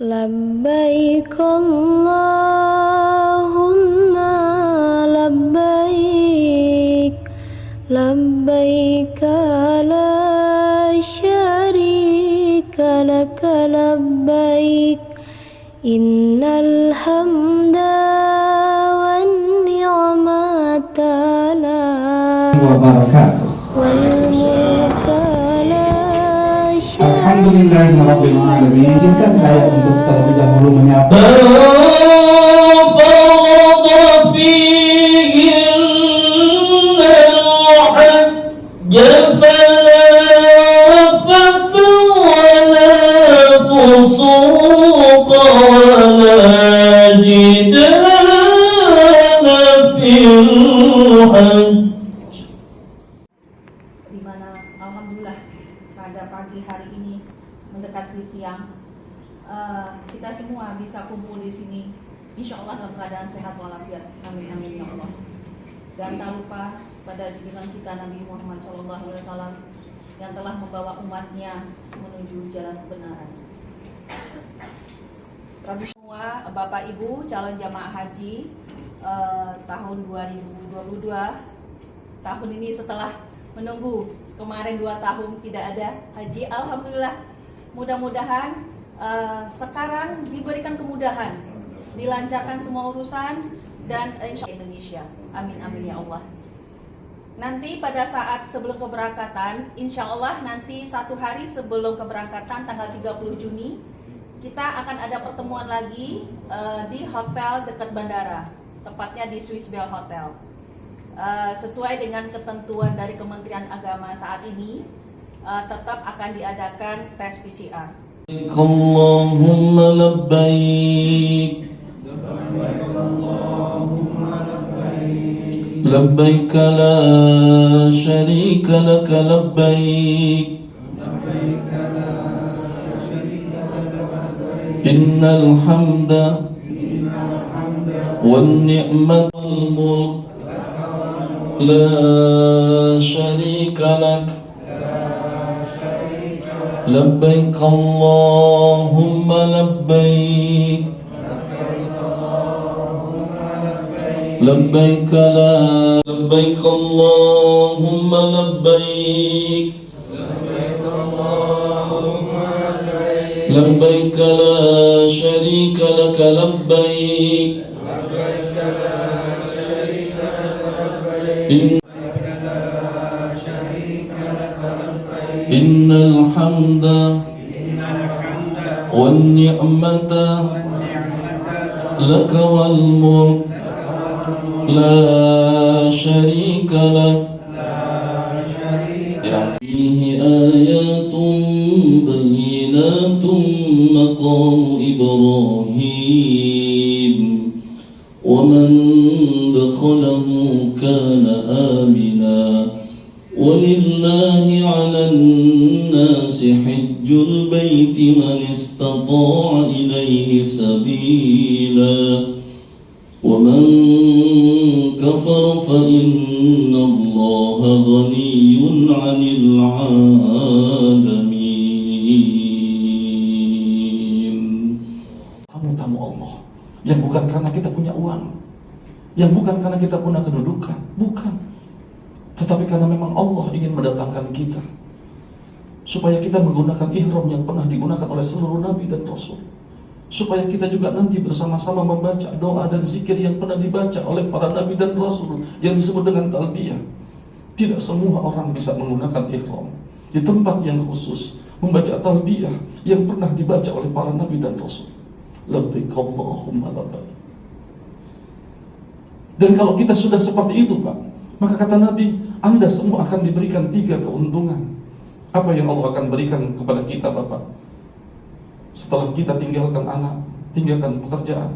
Labbaik Allahumma labbaik, labbaik la syarika laka labbaik, innal hamda wan ni'mata lak wal mulka la syarika. Alhamdulillahirrahmanirrahim. Izinkan saya untuk terlebih dahulu menyapa di mana alhamdulillah pada pagi hari ini mendekati siang kita semua bisa kumpul di sini insyaallah dalam keadaan sehat walafiat, amin amin ya Allah. Dan tak lupa pada junjungan kita Nabi Muhammad SAW yang telah membawa umatnya menuju jalan kebenaran. Semua Bapak Ibu calon jamaah haji tahun 2022, tahun ini setelah menunggu kemarin 2 tahun tidak ada haji, alhamdulillah mudah-mudahan sekarang diberikan kemudahan, dilancarkan semua urusan dan insya Allah Indonesia, amin amin ya Allah. Nanti pada saat sebelum keberangkatan, insya Allah nanti 1 hari sebelum keberangkatan tanggal 30 Juni kita akan ada pertemuan lagi di hotel dekat bandara, tepatnya di Swiss Bell Hotel. Sesuai dengan ketentuan dari Kementerian Agama saat ini, tetap akan diadakan tes PCR. Allahumma labbaik, labbaik la syarika laka labbaik, innal hamda wan ni'matal mulk la syarika lak, labbaik Allahumma labbaik, labbaik la, labbaik Allahumma labbaik, labbaik la syarika laka labbaik, innal hamda wan ni'mata laka wal mulk la syarika lak, fihi ayatun bayyinatun maqamu Ibrahim wa man dakhalahu kana amina walillahi 'alan nasi hajjul baiti man istata'a ilayhi sabila wa man kafara fa inna Allaha ghaniyyun 'anil 'alamin. Tamu-tamu Allah yang bukan karena kita punya uang, yang bukan karena kita punya kedudukan, bukan, tetapi karena memang Allah ingin mendatangkan kita supaya kita menggunakan ihram yang pernah digunakan oleh seluruh Nabi dan Rasul, supaya kita juga nanti bersama-sama membaca doa dan zikir yang pernah dibaca oleh para Nabi dan Rasul yang disebut dengan talbiyah. Tidak semua orang bisa menggunakan ihram di tempat yang khusus membaca talbiyah yang pernah dibaca oleh para Nabi dan Rasul. Labbaik Allahumma labbaik. Dan kalau kita sudah seperti itu, Pak, maka kata Nabi, Anda semua akan diberikan 3 keuntungan. Apa yang Allah akan berikan kepada kita, Bapak? Setelah kita tinggalkan anak, tinggalkan pekerjaan,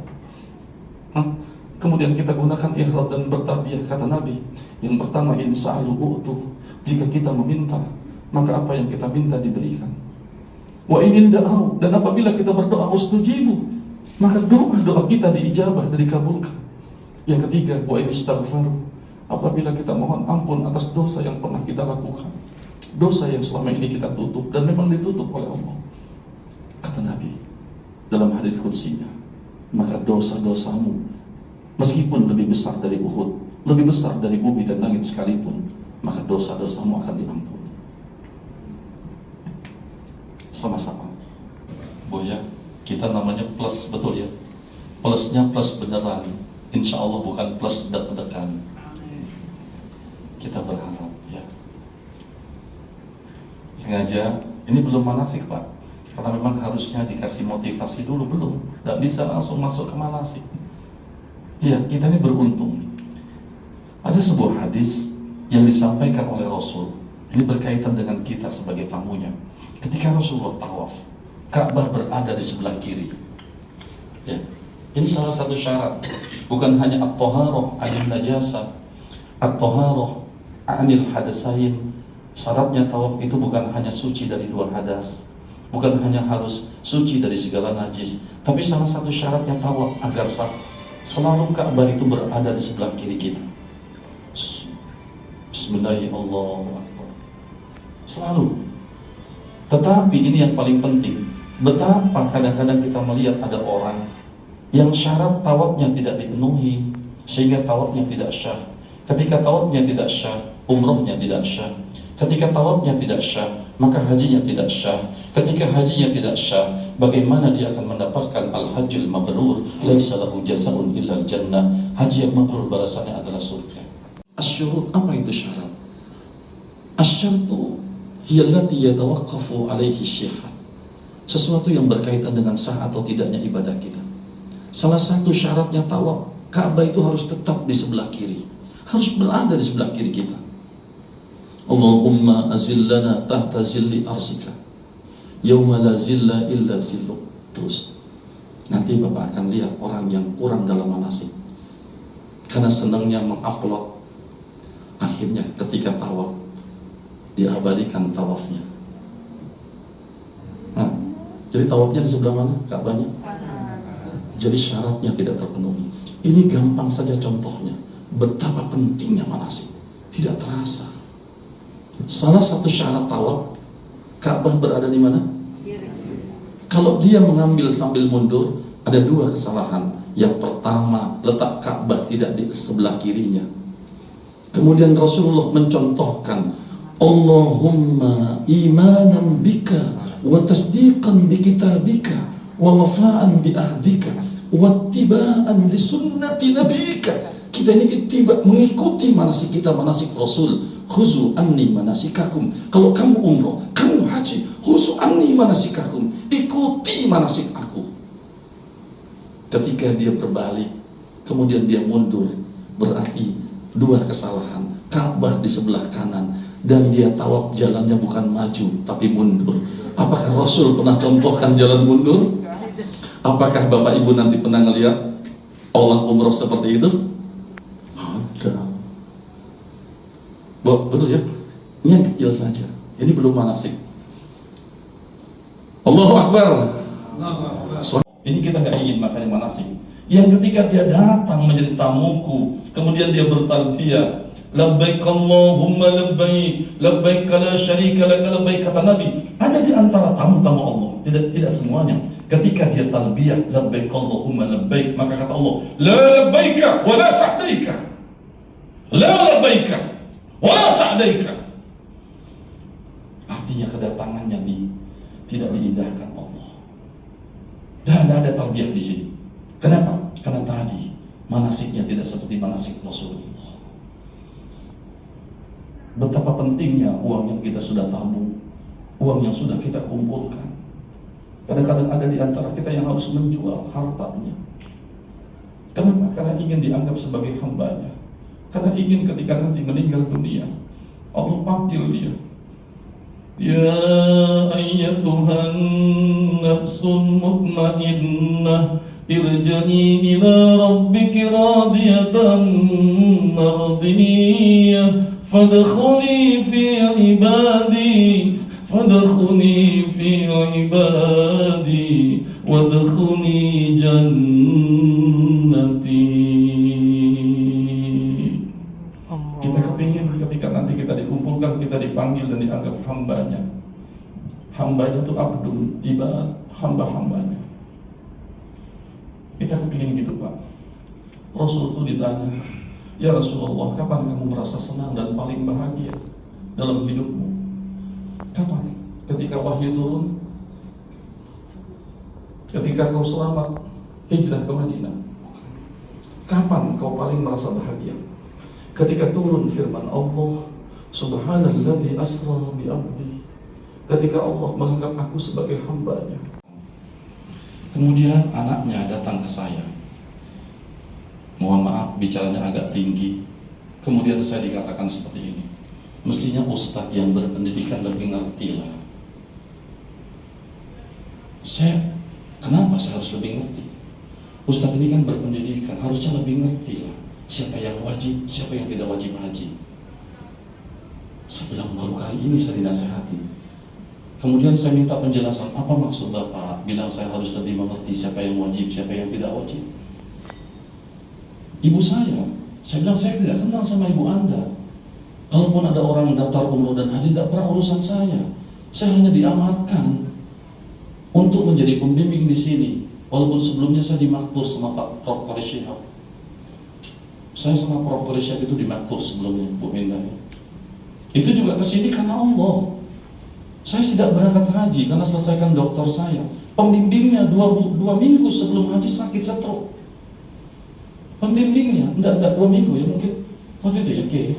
kemudian kita gunakan ihram dan bertarbiyah, kata Nabi, yang pertama, insa'alu u'tu, jika kita meminta, maka apa yang kita minta diberikan. Wa in da'au, dan apabila kita berdoa ustujibu, maka doa-doa kita diijabah dan dikabulkan. Yang ketiga, wa in istaghfaru, apabila kita mohon ampun atas dosa yang pernah kita lakukan, dosa yang selama ini kita tutup dan memang ditutup oleh Allah. Kata Nabi, dalam hadis qudsinya, maka dosa-dosamu meskipun lebih besar dari Uhud, lebih besar dari bumi dan langit sekalipun, maka dosa-dosamu akan diampuni. Sama-sama. Boya, kita namanya plus, betul ya? Plusnya plus beneran. Insya Allah bukan plus deg-degan. Kita berharap ya. Sengaja, ini belum manasik Pak, karena memang harusnya dikasih motivasi dulu, belum. Tidak bisa langsung masuk ke manasik. Ya, kita ini beruntung. Ada sebuah hadis yang disampaikan oleh Rasul. Ini berkaitan dengan kita sebagai tamunya. Ketika Rasulullah tawaf, Ka'bah berada di sebelah kiri. Ya, ini salah satu syarat. Bukan hanya at-taharah 'anil najasa, at-taharah 'anil hadasain. Syaratnya tawaf itu bukan hanya suci dari 2 hadas, bukan hanya harus suci dari segala najis, tapi salah satu syaratnya tawaf agar selalu Ka'bah itu berada di sebelah kiri kita. Bismillahirrahmanirrahim. Selalu. Tetapi ini yang paling penting. Betapa kadang-kadang kita melihat ada orang yang syarat tawafnya tidak dipenuhi, sehingga tawafnya tidak syah. Ketika tawafnya tidak syah, umrohnya tidak syah. Ketika tawafnya tidak syah, maka hajinya tidak syah. Ketika hajinya tidak syah, bagaimana dia akan mendapatkan al-hajjul mabrur? Laisa lahu jazaa'un illa al-jannah. Haji yang mabrur balasannya adalah surga. Asyurut, apa itu syarat? Asyartu hiya allati yatawaqqafu alaihi syihah. Sesuatu yang berkaitan dengan sah atau tidaknya ibadah kita. Salah satu syaratnya tawaf, Ka'bah itu harus tetap di sebelah kiri, harus berada di sebelah kiri kita. Allahumma azillana tahta zilli arsika yawma la zilla illa zilluk. Terus nanti Bapak akan lihat orang yang kurang dalam manasik karena senangnya mengupload, akhirnya ketika tawaf diabadikan tawafnya. Jadi tawafnya di sebelah mana? Ka'bahnya? Jadi syaratnya tidak terpenuhi. Ini gampang saja contohnya. Betapa pentingnya manasik. Tidak terasa. Salah satu syarat tawaf, Ka'bah berada di mana? Kalau dia mengambil sambil mundur, ada 2 kesalahan. Yang pertama, letak Ka'bah tidak di sebelah kirinya. Kemudian Rasulullah mencontohkan, Allahumma imanan bika wa tasdiqan bi kitabika wa wafa'an bi ahdika wa ittiba'an li sunnati nabika. Kita ini mengikuti manasik kita, manasik Rasul. Khuzu anni manasikakum. Kalau kamu umroh, kamu haji, khuzu anni manasikakum. Ikuti manasik aku. Ketika dia berbalik, kemudian dia mundur, berarti 2 kesalahan. Ka'bah di sebelah kanan, dan dia tawaf jalannya bukan maju tapi mundur. Apakah Rasul pernah contohkan jalan mundur? Apakah Bapak Ibu nanti pernah ngelihat olah umroh seperti itu? Ada. Betul ya? Ini yang kecil saja. Ini belum manasik. Allahu Akbar. Ini kita nggak ingin makanya manasik. Yang ketika dia datang menjadi tamuku, kemudian dia bertalbiyah, labbaik Allahumma labbaik, labbaik la syarika lak labbaik, kata Nabi. Ada di antara tamu-tamu Allah, tidak semuanya. Ketika dia talbiyah labbaik Allahumma labbaik, maka kata Allah, la labbaika wa la sa'daika. La labbaika wa la sa'daika. Artinya kedatangannya tidak diindahkan Allah. Dan ada talbiyah di sini. Kenapa? Karena tadi manasiknya tidak seperti manasik Rasulullah. Betapa pentingnya uang yang kita sudah tabung, uang yang sudah kita kumpulkan. Kadang-kadang ada di antara kita yang harus menjual hartanya. Kenapa? Karena ingin dianggap sebagai hambanya. Karena ingin ketika nanti meninggal dunia, Allah panggil dia. Ya ayyatuhan nafsun mutmainnah, irja'i ila rabbiki radiyatan mardiyah, fadkhuli fi ibadi, fadkhuli fi ibadi, wadkhuli jannati. Kita kepingin ketika nanti kita dikumpulkan, kita dipanggil dan dianggap hambanya. Hambanya itu abdul, ibad, hamba-hambanya. Kita kepingin gitu Pak. Rasul itu ditanya, ya Rasulullah, kapan kamu merasa senang dan paling bahagia dalam hidupmu? Kapan? Ketika wahyu turun? Ketika kau selamat hijrah ke Madinah? Kapan kau paling merasa bahagia? Ketika turun firman Allah, Subhanalladzi asra bi abdi. Ketika Allah menganggap aku sebagai hamba-Nya. Kemudian anaknya datang ke saya. Mohon maaf bicaranya agak tinggi. Kemudian saya dikatakan seperti ini. Mestinya ustadz yang berpendidikan lebih ngerti lah. Kenapa saya harus lebih ngerti? Ustadz ini kan berpendidikan, harusnya lebih ngerti lah. Siapa yang wajib, siapa yang tidak wajib haji. Saya bilang baru kali ini saya dinasehati. Kemudian saya minta penjelasan, apa maksud Bapak bilang saya harus lebih mengerti siapa yang wajib, siapa yang tidak wajib. Ibu saya bilang saya tidak kenal sama ibu Anda. Kalaupun ada orang daftar umroh dan haji, tidak pernah urusan saya. Saya hanya diamanatkan untuk menjadi pembimbing di sini. Walaupun sebelumnya saya dimaktur sama Pak Prof. Syihab. Saya sama Prof. Syihab itu dimaktur sebelumnya, Bu Minda. Itu juga kesini karena Allah. Saya tidak berangkat haji karena selesaikan doktor saya. Pembimbingnya dua minggu sebelum haji sakit stroke. Pembimbingnya, enggak 2 minggu ya mungkin. Waktu itu ya Kiai.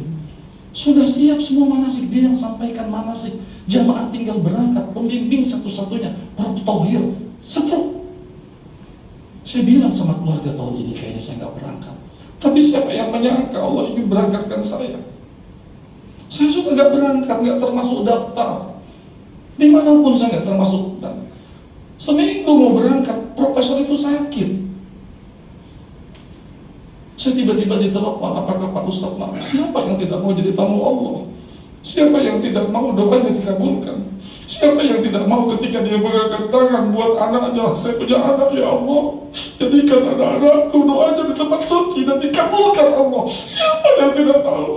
Sudah siap semua manasik, dia yang sampaikan manasik. Jamaah tinggal berangkat, pembimbing satu-satunya Prof. Thohir stroke. Saya bilang sama keluarga tahun ini kayaknya saya nggak berangkat. Tapi siapa yang menyangka Allah ingin berangkatkan saya? Saya sudah nggak berangkat, nggak termasuk daftar. Dimanapun saya nggak termasuk daftar. Seminggu mau berangkat, profesor itu sakit. Saya tiba-tiba ditelepon, apakah Pak Ustadz maaf? Siapa yang tidak mau jadi tamu Allah? Siapa yang tidak mau doanya dikabulkan? Siapa yang tidak mau ketika dia mengangkat tangan buat anaknya? Saya punya anak ya Allah, jadikan anak-anakku doanya di tempat suci dan dikabulkan Allah. Siapa yang tidak tahu?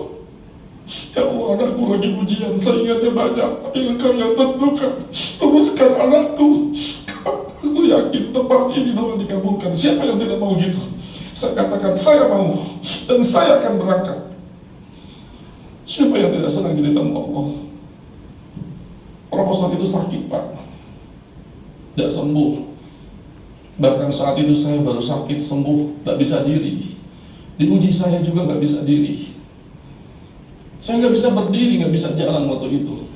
Ya Allah, anakku lagi ujian, saingannya banyak, tapi Engkau yang tentukan. Luluskan anakku. Aku yakin tempat ini doa dikabulkan. Siapa yang tidak mau gitu? Saya katakan, saya mau, dan saya akan berangkat. Siapa yang tidak senang jadi tamu Allah? Proposal itu sakit Pak, tidak sembuh. Bahkan saat itu saya baru sakit sembuh, tidak bisa diri. Diuji saya juga nggak bisa diri. Saya nggak bisa berdiri, nggak bisa jalan waktu itu.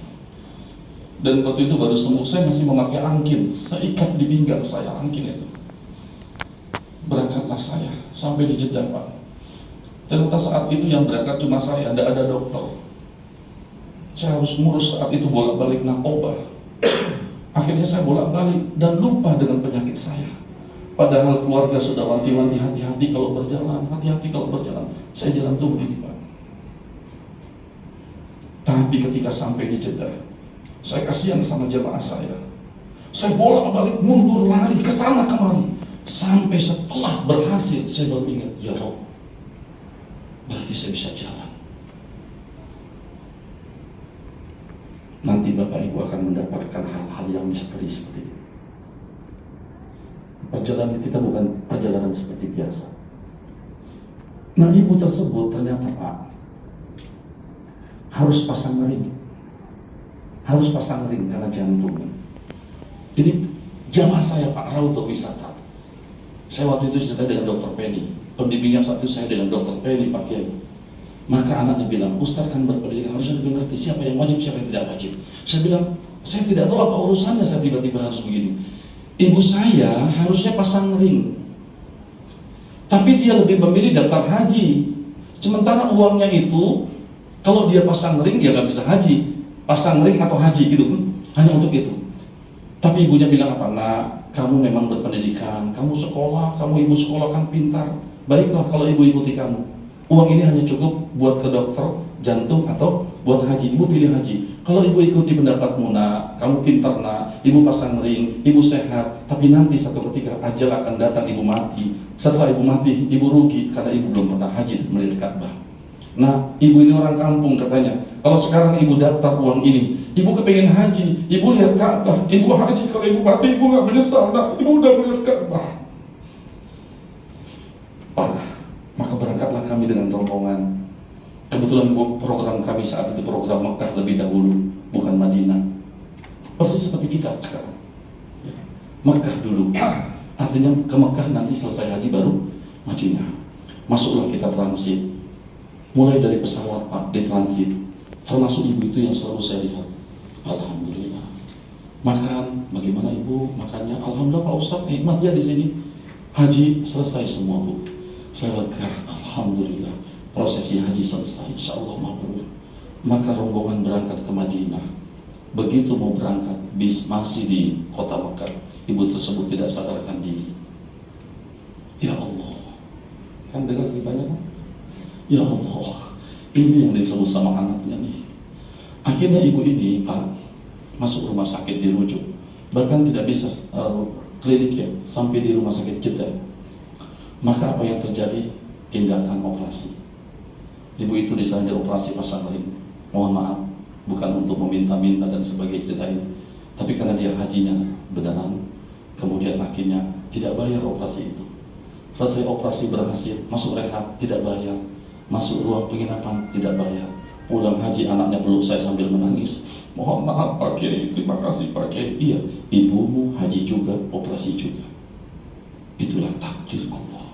Dan waktu itu baru sembuh, saya masih memakai angkin. Saya ikat di pinggang saya, angkin itu. Berangkatlah saya, sampai di Jeddah Pak. Ternyata saat itu yang berangkat cuma saya, tidak ada dokter. Saya harus ngurus saat itu bolak-balik narkoba. Akhirnya saya bolak-balik dan lupa dengan penyakit saya. Padahal keluarga sudah wanti-wanti, hati-hati kalau berjalan, hati-hati kalau berjalan. Saya jalan tuh begini Pak. Tapi ketika sampai di Jeddah, saya kasihan sama jamaah saya. Saya bolak-balik mundur lari ke sana kemari. Sampai setelah berhasil saya baru ingat, ya Rob, berarti saya bisa jalan. Nanti Bapak Ibu akan mendapatkan hal-hal yang misteri seperti ini. Perjalanan kita bukan perjalanan seperti biasa. Nah ibu tersebut ternyata Pak harus pasang ring. Harus pasang ring karena jantungnya. Jadi jamaah saya Pak Rauto wisata. Saya waktu itu cerita dengan Dr. Penny. Pembimbingnya saat itu saya dengan Dr. Penny Pak Kiai. Maka anaknya bilang, Ustaz kan berpendidikan, harusnya lebih ngerti siapa yang wajib, siapa yang tidak wajib. Saya bilang, saya tidak tahu apa urusannya saya tiba-tiba harus begini. Ibu saya harusnya pasang ring, tapi dia lebih memilih daftar haji. Sementara uangnya itu, kalau dia pasang ring, dia nggak bisa haji. Pasang ring atau haji gitu kan, hanya untuk itu. Tapi ibunya bilang apa? Nah, kamu memang berpendidikan, kamu sekolah, kamu ibu sekolah kan pintar. Baiklah kalau ibu ikuti kamu. Uang ini hanya cukup buat ke dokter jantung atau buat haji. Ibu pilih haji. Kalau ibu ikuti pendapatmu nak, kamu pintar nak, ibu pasang ring, ibu sehat. Tapi nanti satu ketika ajal akan datang, ibu mati. Setelah ibu mati, ibu rugi karena ibu belum pernah haji dan melihat Ka'bah. Nah, ibu ini orang kampung katanya. Kalau sekarang ibu daftar uang ini, ibu kepengen haji, ibu lihat Ka'bah, ibu haji. Kalau ibu mati, ibu nggak menyesal nak, ibu udah melihat Ka'bah. Maka berangkatlah kami dengan rombongan. Kebetulan program kami saat itu program Mekah lebih dahulu, bukan Madinah. Persis seperti kita sekarang. Mekah dulu, artinya ke Mekah, nanti selesai haji baru Madinah. Masuklah kita transit. Mulai dari pesawat Pak, di transit. Termasuk ibu itu yang selalu saya lihat. Alhamdulillah. Makan, bagaimana ibu makannya? Alhamdulillah Pak Ustadz, nikmat ya di sini. Haji selesai semua Bu. Saya lega, alhamdulillah. Prosesi haji selesai, insya Allah mabrur. Maka rombongan berangkat ke Madinah. Begitu mau berangkat, bis masih di kota Mekah. Ibu tersebut tidak sadarkan diri. Ya Allah, kan dengar ceritanya kan? Ya Allah, ini yang disebut sama anaknya nih. Akhirnya ibu ini Pak masuk rumah sakit, dirujuk. Bahkan tidak bisa klinik ya, sampai di rumah sakit Jeddah. Maka apa yang terjadi? Tindakan operasi. Ibu itu di sana dioperasi pasang ring. Mohon maaf, bukan untuk meminta-minta dan sebagainya cerita ini, tapi karena dia hajinya beneran, kemudian akhirnya tidak bayar operasi itu. Selesai operasi berhasil, masuk rehab tidak bayar, masuk ruang penginapan tidak bayar. Pulang haji anaknya peluk saya sambil menangis. Mohon maaf Pak Kiai, terima kasih Pak Kiai. Iya, ibumu haji juga, operasi juga. Itulah takdir Allah.